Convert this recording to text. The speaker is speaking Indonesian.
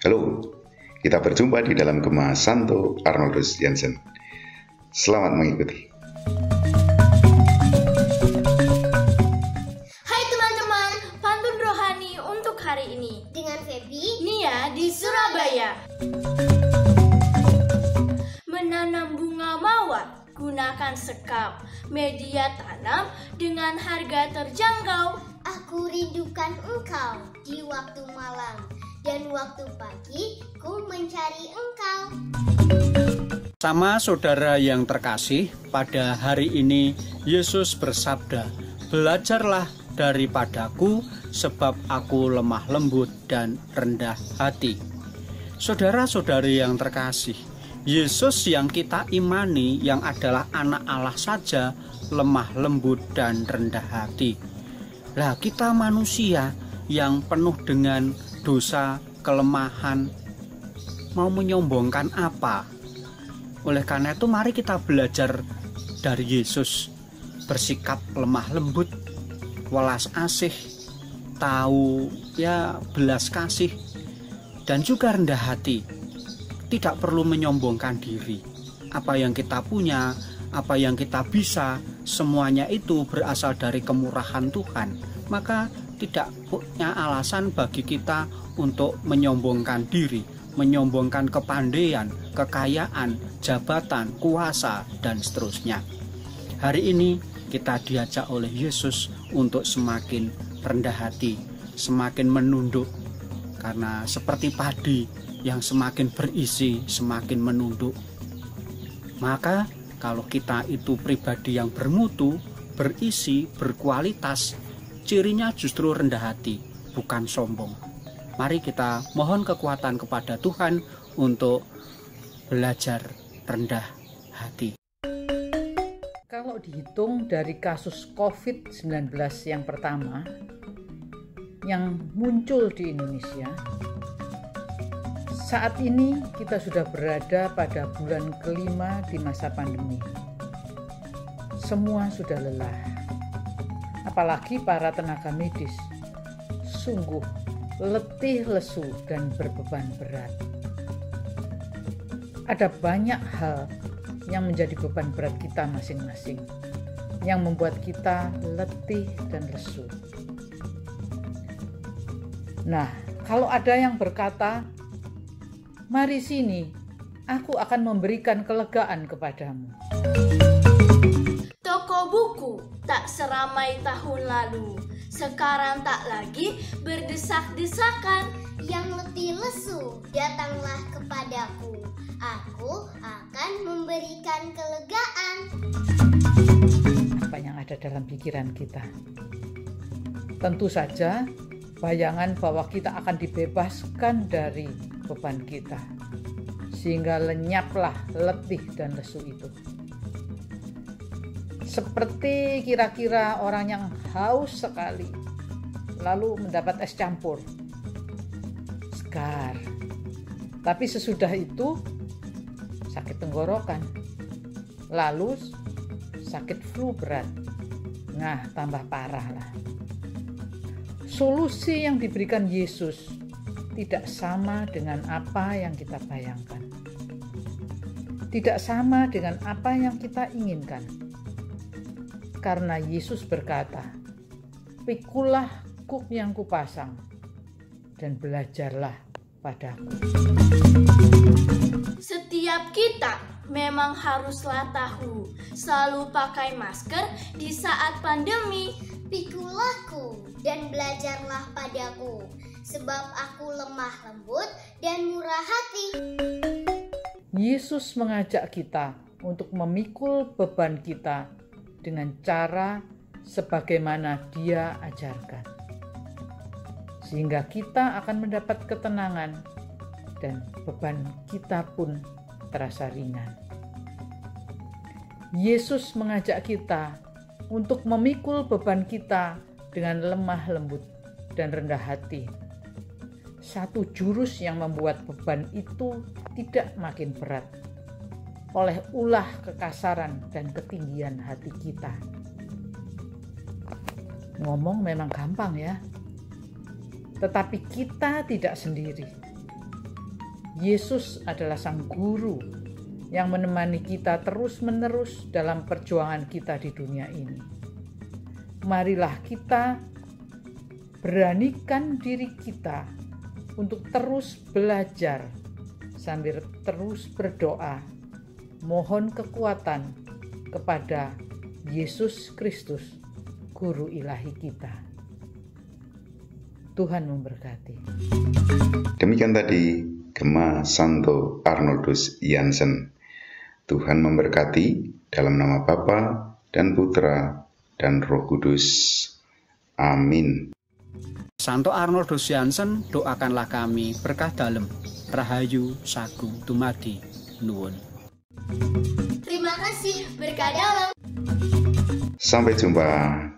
Halo, kita berjumpa di dalam Gema Santo Arnoldus Jansen. Selamat mengikuti. Hai teman-teman, pantun rohani untuk hari ini dengan Feby, Nia di Surabaya. Menanam bunga mawar, gunakan sekam, media tanam dengan harga terjangkau. aku rindukan engkau di waktu malam dan waktu pagi, ku mencari engkau. Sama saudara yang terkasih, pada hari ini Yesus bersabda, "Belajarlah daripadaku, sebab aku lemah lembut dan rendah hati." Saudara-saudari yang terkasih, Yesus yang kita imani, yang adalah anak Allah saja, lemah lembut dan rendah hati. Lah, kita manusia yang penuh dengan dosa, kelemahan, mau menyombongkan apa? Oleh karena itu mari kita belajar dari Yesus, bersikap lemah lembut, welas asih, tahu belas kasih, dan juga rendah hati. Tidak perlu menyombongkan diri. Apa yang kita punya, apa yang kita bisa, semuanya itu berasal dari kemurahan Tuhan. Maka tidak punya alasan bagi kita untuk menyombongkan diri, menyombongkan kepandaian, kekayaan, jabatan, kuasa, dan seterusnya. Hari ini kita diajak oleh Yesus untuk semakin rendah hati, semakin menunduk. Karena seperti padi yang semakin berisi, semakin menunduk. Maka kalau kita itu pribadi yang bermutu, berisi, berkualitas, cirinya justru rendah hati, bukan sombong. Mari kita mohon kekuatan kepada Tuhan untuk belajar rendah hati. Kalau dihitung dari kasus COVID-19 yang pertama yang muncul di Indonesia, saat ini kita sudah berada pada bulan kelima di masa pandemi. Semua sudah lelah, apalagi para tenaga medis. Sungguh letih, lesu, dan berbeban berat. Ada banyak hal yang menjadi beban berat kita masing-masing, yang membuat kita letih dan lesu. Nah, kalau ada yang berkata, "Mari sini, aku akan memberikan kelegaan kepadamu." Toko buku tak seramai tahun lalu, sekarang tak lagi berdesak-desakan. Yang letih lesu, datanglah kepadaku. Aku akan memberikan kelegaan. Apa yang ada dalam pikiran kita? Tentu saja bayangan bahwa kita akan dibebaskan dari beban kita, sehingga lenyaplah letih dan lesu itu. Seperti kira-kira orang yang haus sekali, lalu mendapat es campur, segar. Tapi sesudah itu sakit tenggorokan, lalu sakit flu berat. Nah, tambah parah lah. Solusi yang diberikan Yesus tidak sama dengan apa yang kita bayangkan. Tidak sama dengan apa yang kita inginkan. Karena Yesus berkata, "Pikulah kuk yang kupasang dan belajarlah padaku." Setiap kita memang haruslah tahu, selalu pakai masker di saat pandemi. Pikulahku dan belajarlah padaku, sebab aku lemah lembut dan murah hati. Yesus mengajak kita untuk memikul beban kita dengan cara sebagaimana Dia ajarkan, sehingga kita akan mendapat ketenangan dan beban kita pun terasa ringan. Yesus mengajak kita untuk memikul beban kita dengan lemah lembut dan rendah hati. Satu jurus yang membuat beban itu tidak makin berat oleh ulah kekasaran dan ketinggian hati kita. Ngomong memang gampang ya, tetapi kita tidak sendiri. Yesus adalah Sang Guru yang menemani kita terus-menerus dalam perjuangan kita di dunia ini. Marilah kita beranikan diri kita untuk terus belajar sambil terus berdoa, mohon kekuatan kepada Yesus Kristus, Guru ilahi kita. Tuhan memberkati. Demikian tadi Gema Santo Arnoldus Jansen. Tuhan memberkati dalam nama Bapa dan Putra dan Roh Kudus. Amin. Santo Arnoldus Jansen, doakanlah kami berkah dalem, rahayu sagung dumadi nuwun. Terima kasih, berkah dalam. Sampai jumpa.